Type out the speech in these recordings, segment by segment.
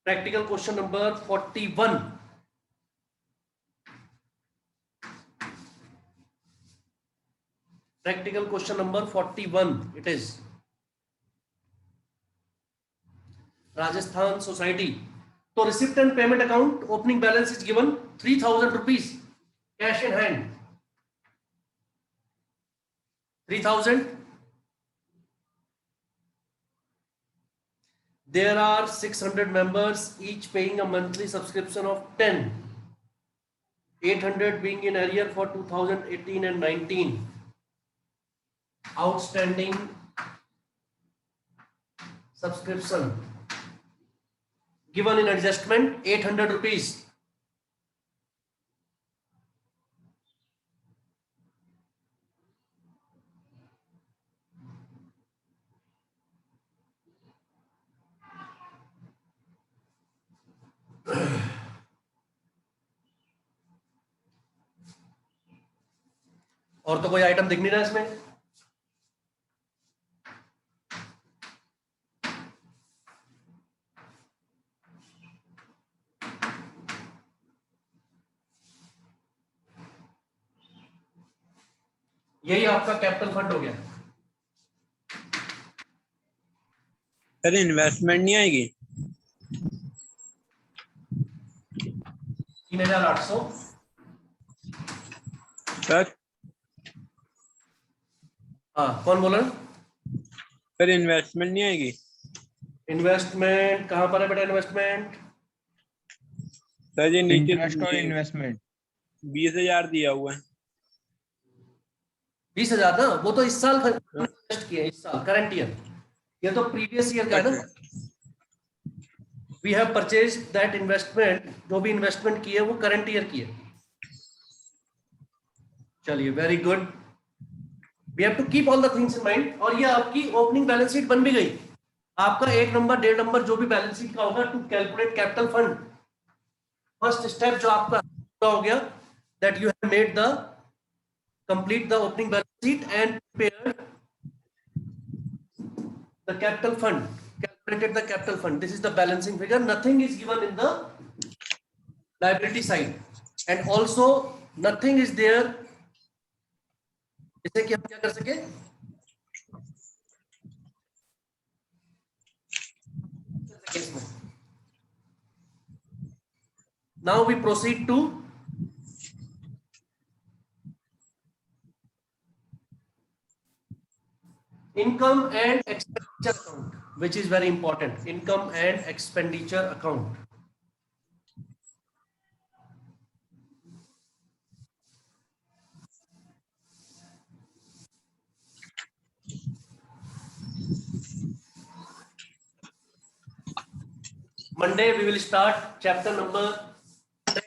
Practical question number 41. Practical question number 41. It is Rajasthan Society. So receipt and payment account opening balance is given 3,000 rupees cash in hand. 3,000. There are 600 members, each paying a monthly subscription of 10. 800 being in arrear for 2018 and 19. Outstanding subscription given in adjustment 800 rupees. और तो कोई item दिख नहीं रहा इसमें। यही आपका capital fund हो गया। सर इन्वेस्टमेंट नहीं आएगी 3,800। सर हाँ कौन बोल रहा है? सर इन्वेस्टमेंट नहीं आएगी। इन्वेस्टमेंट कहाँ पर है बेटा? इन्वेस्टमेंट सर ये नीचे इंटरेस्ट और इन्वेस्टमेंट 20,000 दिया हुआ है। 20,000 ना, वो तो इस साल इन्वेस्ट किए, इस साल करंट ईयर। ये तो प्रीवियस ईयर का है ना। We have purchase that investment, जो भी इन्वेस्टमेंट की है वो करंट ईयर की है। चलिए very good, we have to keep all the things in mind. और ये आपकी ओपनिंग बैलेंस शीट बन भी गई। आपका 1 नंबर 1.5 नंबर जो भी बैलेंस शीट का होगा to calculate capital fund, first step जो आपका हो गया, that you have made the complete the opening balance sheet and prepared the capital fund, calculated the capital fund. This is the balancing figure. Nothing is given in the liability side, and also nothing is there जिससे कि हम क्या कर सके, now we proceed to income and expenditure account, which is very important. Income and expenditure account. Monday we will start chapter number 6.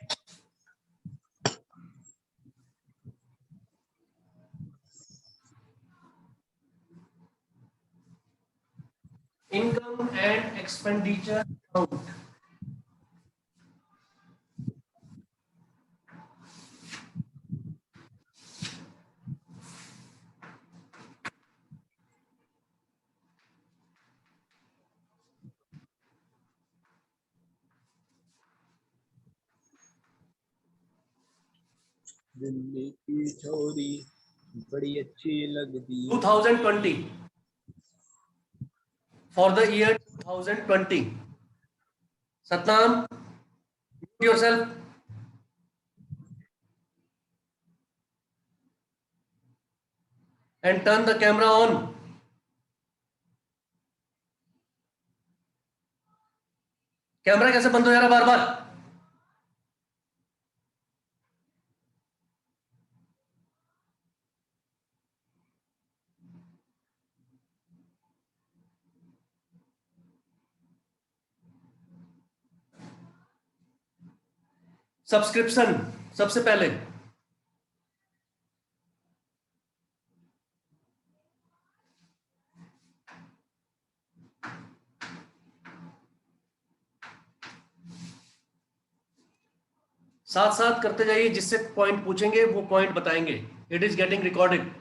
Income and expenditure account. Delhi की छोरी बड़ी अच्छी लगती 2020, for the year 2020. Satnam, mute yourself. And turn the camera on. Camera कैसे बंद हो जा रहा बार बार? सब्सक्रिप्शन सबसे पहले साथ साथ करते जाइए, जिससे पॉइंट पूछेंगे वो पॉइंट बताएंगे. It is getting recorded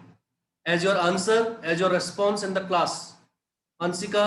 as your answer, as your response in the class. Anshika,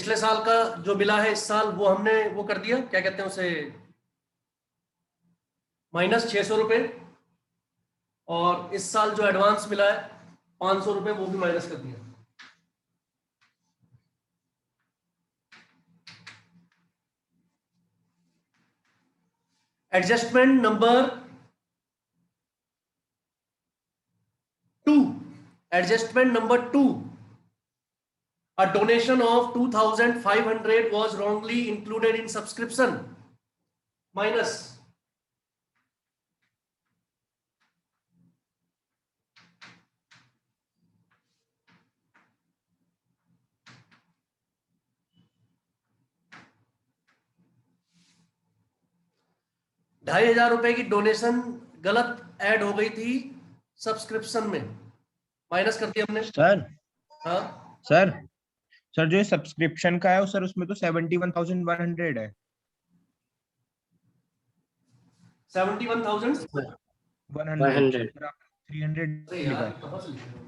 पिछले साल का जो मिला है इस साल वो हमने वो कर दिया, क्या कहते हैं उसे, -600 रुपये, और इस साल जो एडवांस मिला है 500 रुपये वो भी माइनस कर दिया। Adjustment number 2, adjustment number 2, a donation of 2500 was wrongly included in subscription, minus ₹2500 की डोनेशन गलत ऐड हो गई थी सब्सक्रिप्शन में, माइनस कर दिया हमने। सर हाँ सर सर जो सब्सक्रिप्शन का है सर उसमें तो 71,100 है। 71,100। 100 सर, आप 300 अरे लिखा यार है। कहाँ से लिखा है?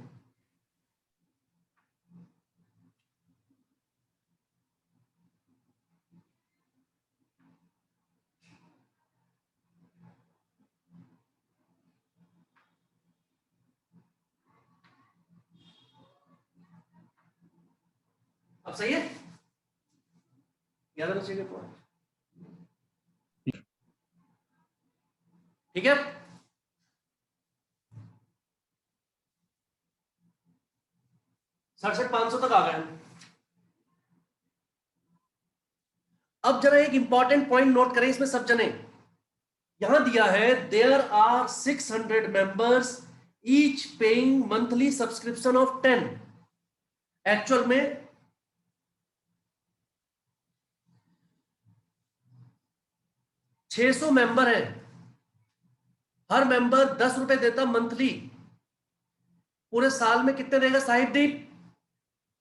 अब सही है, याद आना चाहिए पॉइंट। ठीक है, ₹67,500 तक आ गए हम। अब जरा एक इंपॉर्टेंट पॉइंट नोट करें इसमें सब जने, यहां दिया है there are 600 members each paying monthly subscription of 10। Actual में 600 मेंबर है, हर मेंबर 10 रुपए देता मंथली, पूरे साल में कितने देगा साहिबदीप?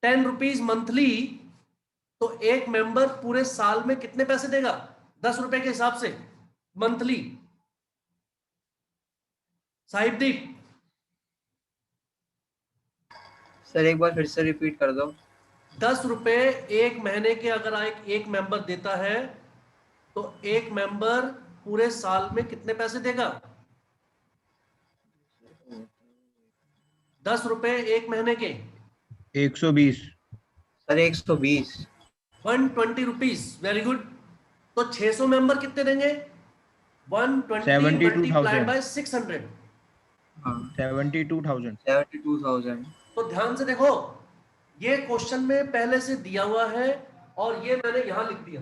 10 रुपीज मंथली, तो एक मेंबर पूरे साल में कितने पैसे देगा 10 रुपए के हिसाब से मंथली? साहिबदीप सर एक बार फिर से रिपीट कर दो। 10 रुपए एक महीने के अगर एक मेंबर देता है तो एक मेंबर पूरे साल में कितने पैसे देगा? 10 रुपए एक महीने के 120 सर 120। 120 rupees, very good. तो 600 मेंबर कितने देंगे? 120 72,000 मल्टीप्लाइड बाय 600, हाँ 72,000 72,000। तो ध्यान से देखो, ये क्वेश्चन में पहले से दिया हुआ है और ये मैंने यहां लिख दिया।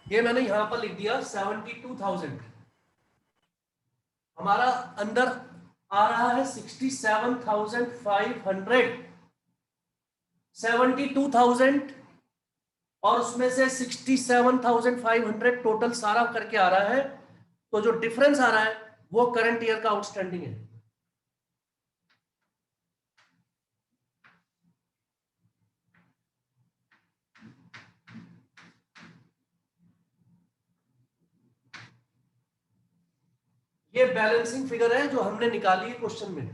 ये मैंने यहां पर लिख दिया 72,000। हमारा अंदर आ रहा है 67,500, 72,000 और उसमें से 67,500 टोटल सारा करके आ रहा है। तो जो डिफरेंस आ रहा है वो करंट ईयर का आउटस्टैंडिंग है। ये बैलेंसिंग फिगर है जो हमने निकाली है क्वेश्चन में,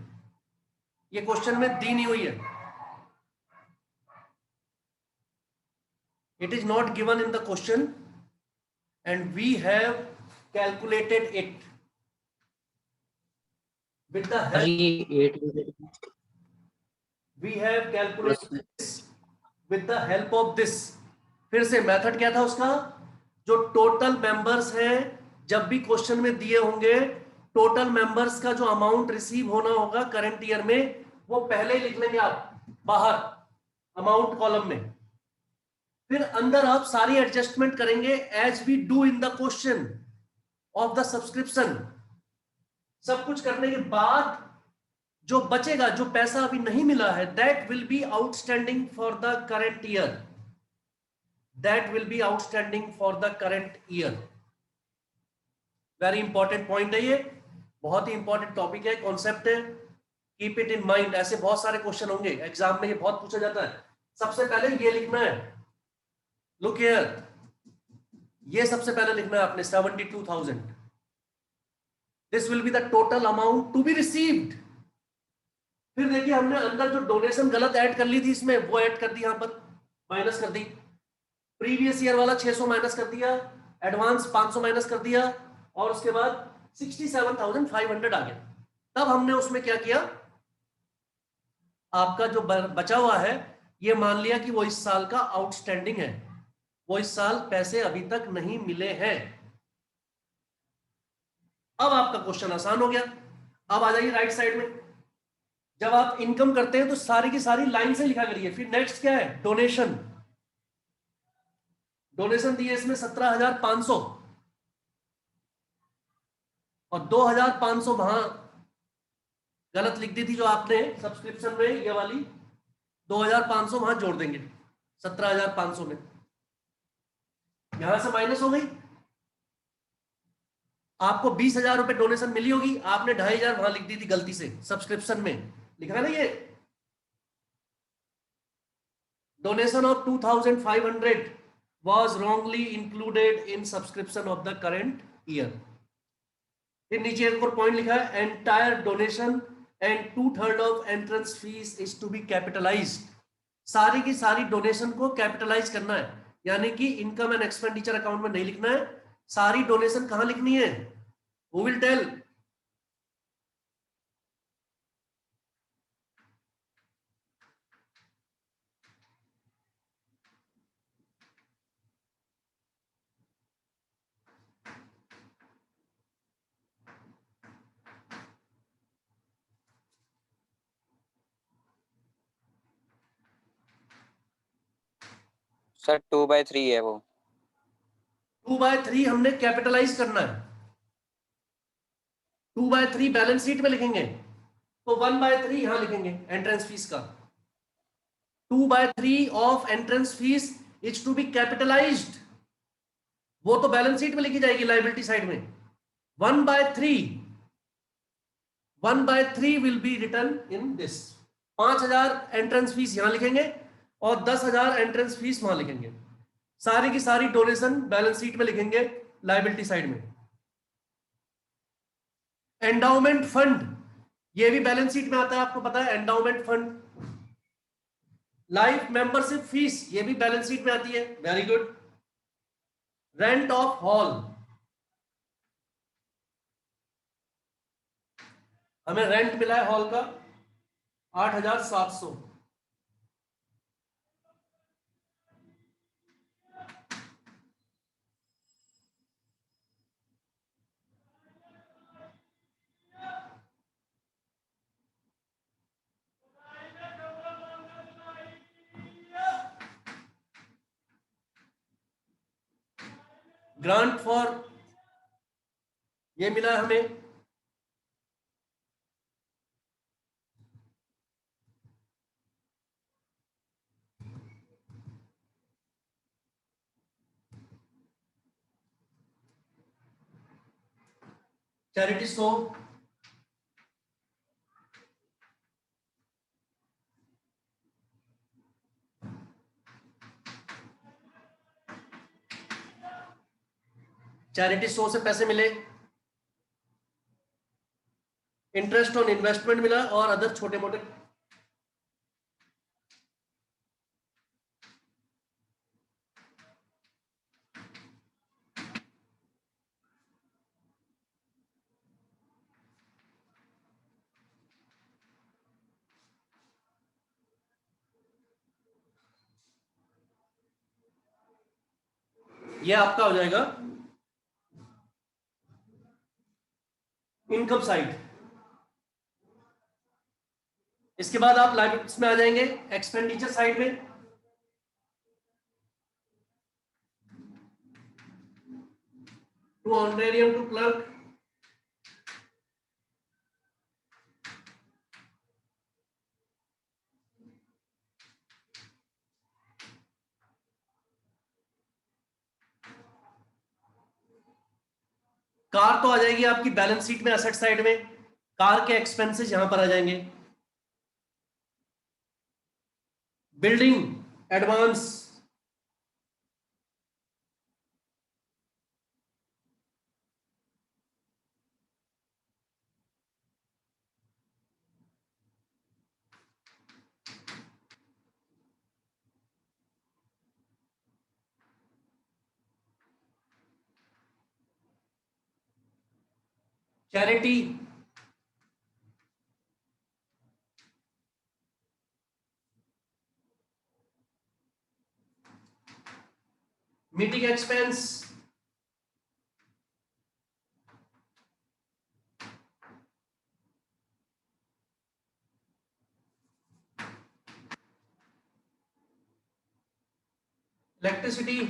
ये क्वेश्चन में दी नहीं हुई है। It is not given in the question and we have calculated it with the help, we have calculated this with the help of this। फिर से मेथड क्या था उसका? जो टोटल मेंबर्स हैं, जब भी क्वेश्चन में दिए होंगे टोटल मेंबर्स का जो अमाउंट रिसीव होना होगा करंट ईयर में, वो पहले ही लिख लेंगे आप बाहर अमाउंट कॉलम में। फिर अंदर आप सारी एडजस्टमेंट करेंगे as we do in the question of the subscription. सब कुछ करने के बाद जो बचेगा, जो पैसा अभी नहीं मिला है, that will be outstanding for the current year, that will be outstanding for the current year. Very important point है ये, बहुत ही इंपॉर्टेंट टॉपिक है, कॉन्सेप्ट है, कीप इट इन माइंड। ऐसे बहुत सारे क्वेश्चन होंगे एग्जाम में, ये बहुत पूछा जाता है। सबसे पहले ये लिखना है, लुक हियर, ये सबसे पहले लिखना है आपने 72,000। This will be the total amount to be received. फिर देखिए हमने अंदर जो डोनेशन गलत ऐड कर ली थी इसमें, वो ऐड कर दी, यहां पर माइनस कर दी। प्रीवियस ईयर वाला 600 माइनस कर दिया, एडवांस 500 माइनस कर दिया, और उसके बाद 67,500 आ गया। तब हमने उसमें क्या किया, आपका जो बचा हुआ है ये मान लिया कि वो इस साल का आउटस्टैंडिंग है, वो इस साल पैसे अभी तक नहीं मिले हैं। अब आपका क्वेश्चन आसान हो गया। अब आ जाइए राइट साइड में। जब आप इनकम करते हैं तो सारी की सारी लाइन से लिखा करिए। फिर नेक्स्ट क्या है, डोनेशन। डोनेशन दिए इसमें 17,500 और 2,500 वहां गलत लिख दी थी जो आपने सब्सक्रिप्शन में, ये वाली 2,500 वहां जोड़ देंगे 17,500 में, यहां से माइनस हो गई। आपको 20,000 रुपए डोनेशन मिली होगी, आपने 2,500 वहां लिख दी थी गलती से सब्सक्रिप्शन में, लिखा है ना ये। Donation of 2,500 was wrongly included in subscription of the current year। फिर नीचे एक और पॉइंट लिखा है, entire donation and 2/3 of entrance fees is to be capitalised. सारी की सारी डोनेशन को कैपिटलाइज करना है, यानी कि इनकम एंड एक्सपेंडिचर अकाउंट में नहीं लिखना है। सारी डोनेशन कहां लिखनी है, हु विल टेल? सर 2/3 है वो। 2/3 हमने कैपिटलाइज करना है। 2/3 बैलेंस शीट में लिखेंगे तो 1/3 यहां लिखेंगे एंट्रेंस फीस का। 2/3 of entrance fees is to be capitalised, वो तो बैलेंस शीट में लिखी जाएगी लाइबिलिटी साइड में। 1/3 will be return in this. 5,000 entrance fees यहां लिखेंगे और 10,000 एंट्रेंस फीस वहां लिखेंगे। सारी की सारी डोनेशन बैलेंस शीट में लिखेंगे लाइबिलिटी साइड में। एंडाउमेंट फंड, ये भी बैलेंस शीट में आता है, आपको पता है endowment fund. Life membership fees, ये भी बैलेंस शीट में आती है, very good. Rent of hall, हमें रेंट मिला है हॉल का 8,700। ग्रांट फॉर, ये मिला हमें चैरिटी शो, चैरिटी शो से पैसे मिले। इंटरेस्ट ऑन इन्वेस्टमेंट मिला और अदर छोटे मोटे। ये आपका हो जाएगा इनकम साइड। इसके बाद आप लाइबिलिटीज में आ जाएंगे, एक्सपेंडिचर साइड में। To honorarium to clerk, car तो आ जाएगी आपकी बैलेंस शीट में एसेट साइड में, कार के एक्सपेंसेस यहां पर आ जाएंगे। Building advance, charity, meeting expense, electricity,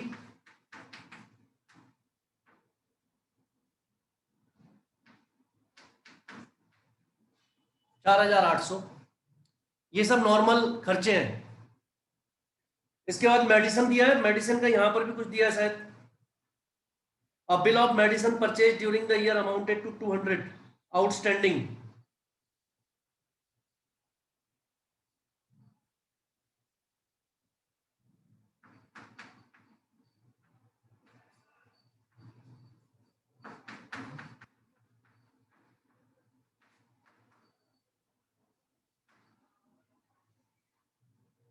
4,800। ये सब नॉर्मल खर्चे हैं। इसके बाद मेडिसिन दिया है, मेडिसिन का यहां पर भी कुछ दिया है शायद। A bill of medicine purchased during the year amounted to 200 outstanding.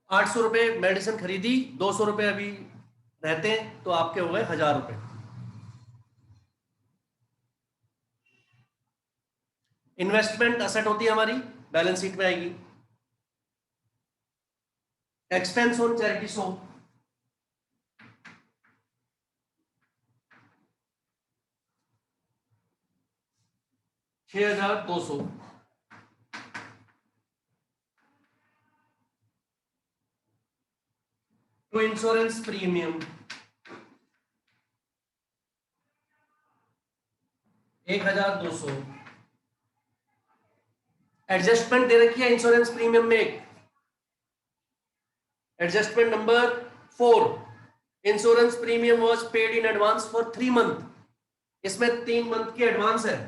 ₹800 medicine खरीदी, ₹200 अभी रहते हैं, तो आपके हो गए ₹1000। इन्वेस्टमेंट असेट होती है हमारी, बैलेंस शीट में आएगी। Expense on charity 100, ₹6,200। To insurance premium 1,200। Adjustment दे रखी है इंश्योरेंस प्रीमियम में एक, adjustment number 4, insurance premium was paid in advance for 3 month. इसमें 3 मंथ की एडवांस है।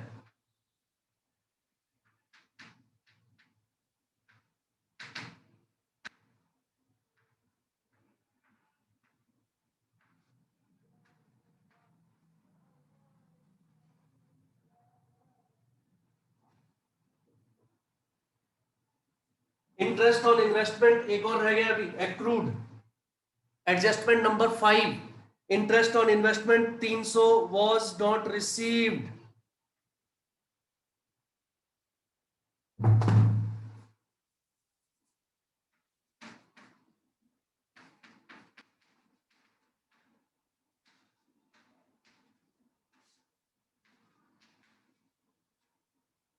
इंटरेस्ट ऑन इन्वेस्टमेंट एक और रह गया अभी, accrued. Adjustment number 5, interest on investment 300 was not received.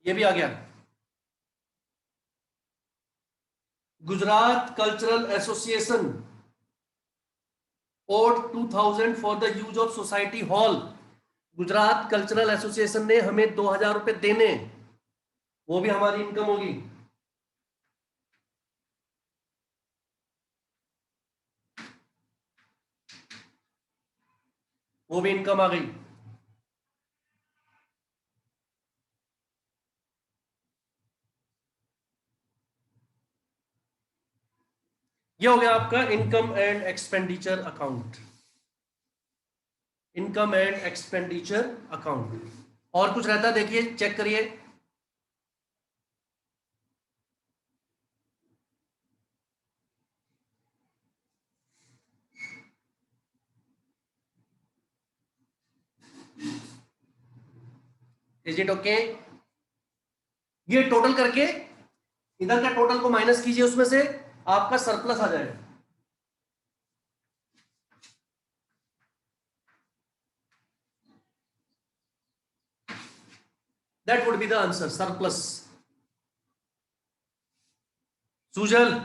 ये भी आ गया। Gujarat cultural association owed 2000 for the use of society hall. Gujarat cultural association ने हमें ₹2000 देने, वो भी हमारी इनकम होगी। वो भी इनकम आ गई। ये हो गया आपका income and expenditure account, income and expenditure account. और कुछ रहता है देखिए, चेक करिए। Is it okay? ये टोटल करके इधर का टोटल को माइनस कीजिए, उसमें से आपका सरप्लस आ जाएगा। That would be the answer, surplus. Sujal,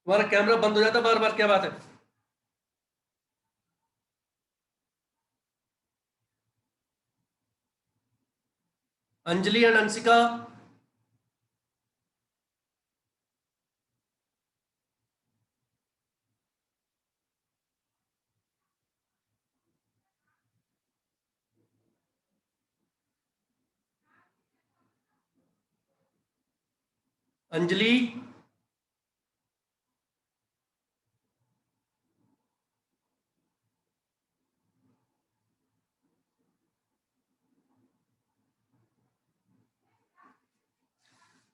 तुम्हारा कैमरा बंद हो जाता बार बार, क्या बात है? Anjali and Anshika, Anjali,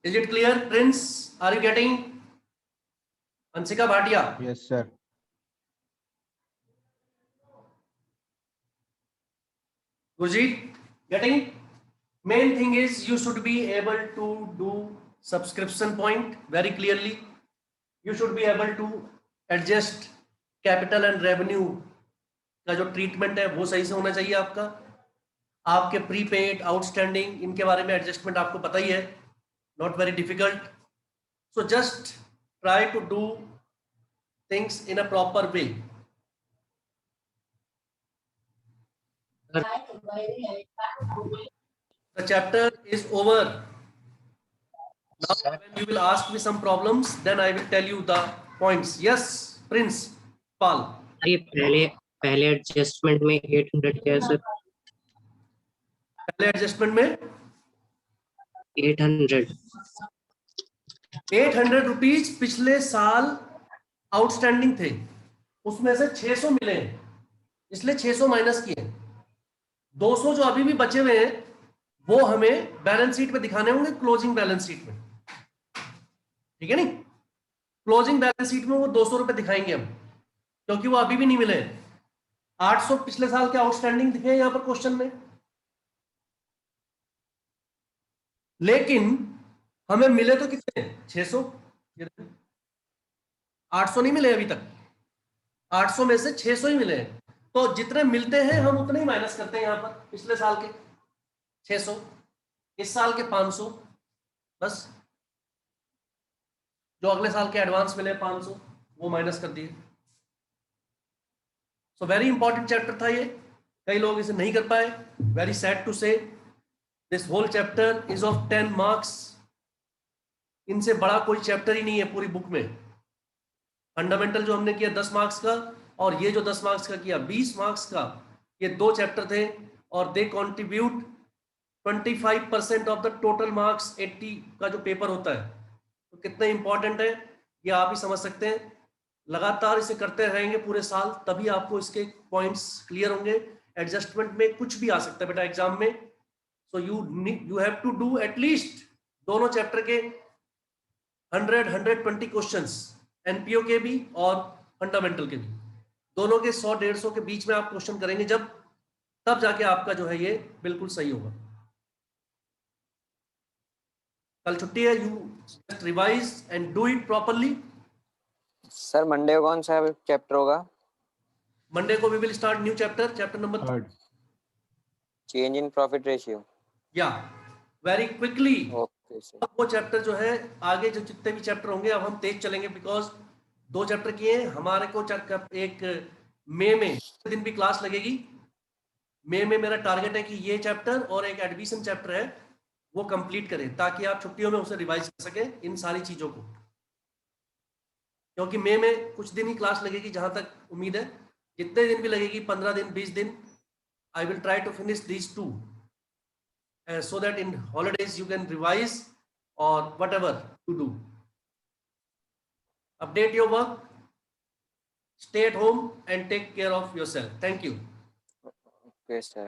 is it clear? Prince, are you getting? Anshika Bhatia, Yes, sir. Gurjeet, getting? Main thing is you should be able to do subscription point very clearly. You should be able to adjust capital and revenue का जो treatment है वो सही से होना चाहिए आपका. आपके प्रीपेड आउटस्टैंडिंग इनके बारे में एडजस्टमेंट आपको पता ही है, not very difficult. So just try to do things in a proper way. The chapter is over. Now when you will ask me some problems, then I will tell you the points. Yes, Prince Pal. ये पहले adjustment में 800 क्या है sir? पहले adjustment में 800 rupees पिछले साल outstanding थे, उसमें से 600 मिले हैं, इसलिए 600 माइनस किए. 200 जो अभी भी बचे हुए हैं वो हमें बैलेंस शीट पे दिखाने होंगे, क्लोजिंग बैलेंस शीट में. ठीक है नहीं, क्लोजिंग बैलेंस शीट में वो 200 रुपए दिखाएंगे हम, क्योंकि वो अभी भी नहीं मिले. 800 पिछले साल के आउटस्टैंडिंग दिखे यहां पर क्वेश्चन में, लेकिन हमें मिले तो कितने? 600. 800 नहीं मिले अभी तक, 800 में से 600 ही मिले हैं. तो जितने मिलते हैं हम उतने ही माइनस करते हैं यहां पर. पिछले साल के 600, इस साल के 500, बस जो अगले साल के एडवांस मिले 500 वो माइनस कर दिए. सो वेरी इंपॉर्टेंट चैप्टर था ये, कई लोग इसे नहीं कर पाए. Very sad to say this whole chapter is of 10 marks. इनसे बड़ा कोई चैप्टर ही नहीं है पूरी बुक में. फंडामेंटल जो हमने किया 10 मार्क्स का, और ये जो 10 मार्क्स का किया 20 मार्क्स का, ये 2 चैप्टर थे और दे contribute 25% of the total marks 80 का जो पेपर होता है. तो कितना इंपॉर्टेंट है ये आप ही समझ सकते हैं. लगातार इसे करते रहेंगे पूरे साल, तभी आपको इसके पॉइंट्स क्लियर होंगे. एडजस्टमेंट में कुछ भी आ सकता है बेटा एग्जाम में. So you have to do at least दोनों चैप्टर के 100-120 क्वेश्चंस, एनपीओ के भी और फंडामेंटल के भी. दोनों के 100-150 के बीच में आप क्वेश्चन करेंगे जब, तब जाके आपका जो है ये बिल्कुल सही होगा. कल छुट्टी है, you just revise and do it properly. Sir Monday को कौन सा चैप्टर होगा? मंडे को we will start new chapter number 3, change in profit ratio. या वेरी क्विकली. Okay sir. वो चैप्टर जो है, आगे जो जितने भी चैप्टर होंगे अब हम तेज चलेंगे, बिकॉज 2 चैप्टर किए हैं हमारे को. एक मई में दिन भी क्लास लगेगी. मई में मेरा टारगेट है कि ये चैप्टर और एक एडमिशन चैप्टर है वो कंप्लीट करें, ताकि आप छुट्टियों में उसे रिवाइज कर सकें इन सारी चीजों को. क्योंकि मई में कुछ दिन ही क्लास लगेगी जहां तक उम्मीद है. जितने दिन भी लगेगी, 15 दिन 20 दिन, I will try to finish these 2 so that in holidays you can revise or whatever you do. Update your work, stay at home and take care of yourself. Thank you. Okay sir.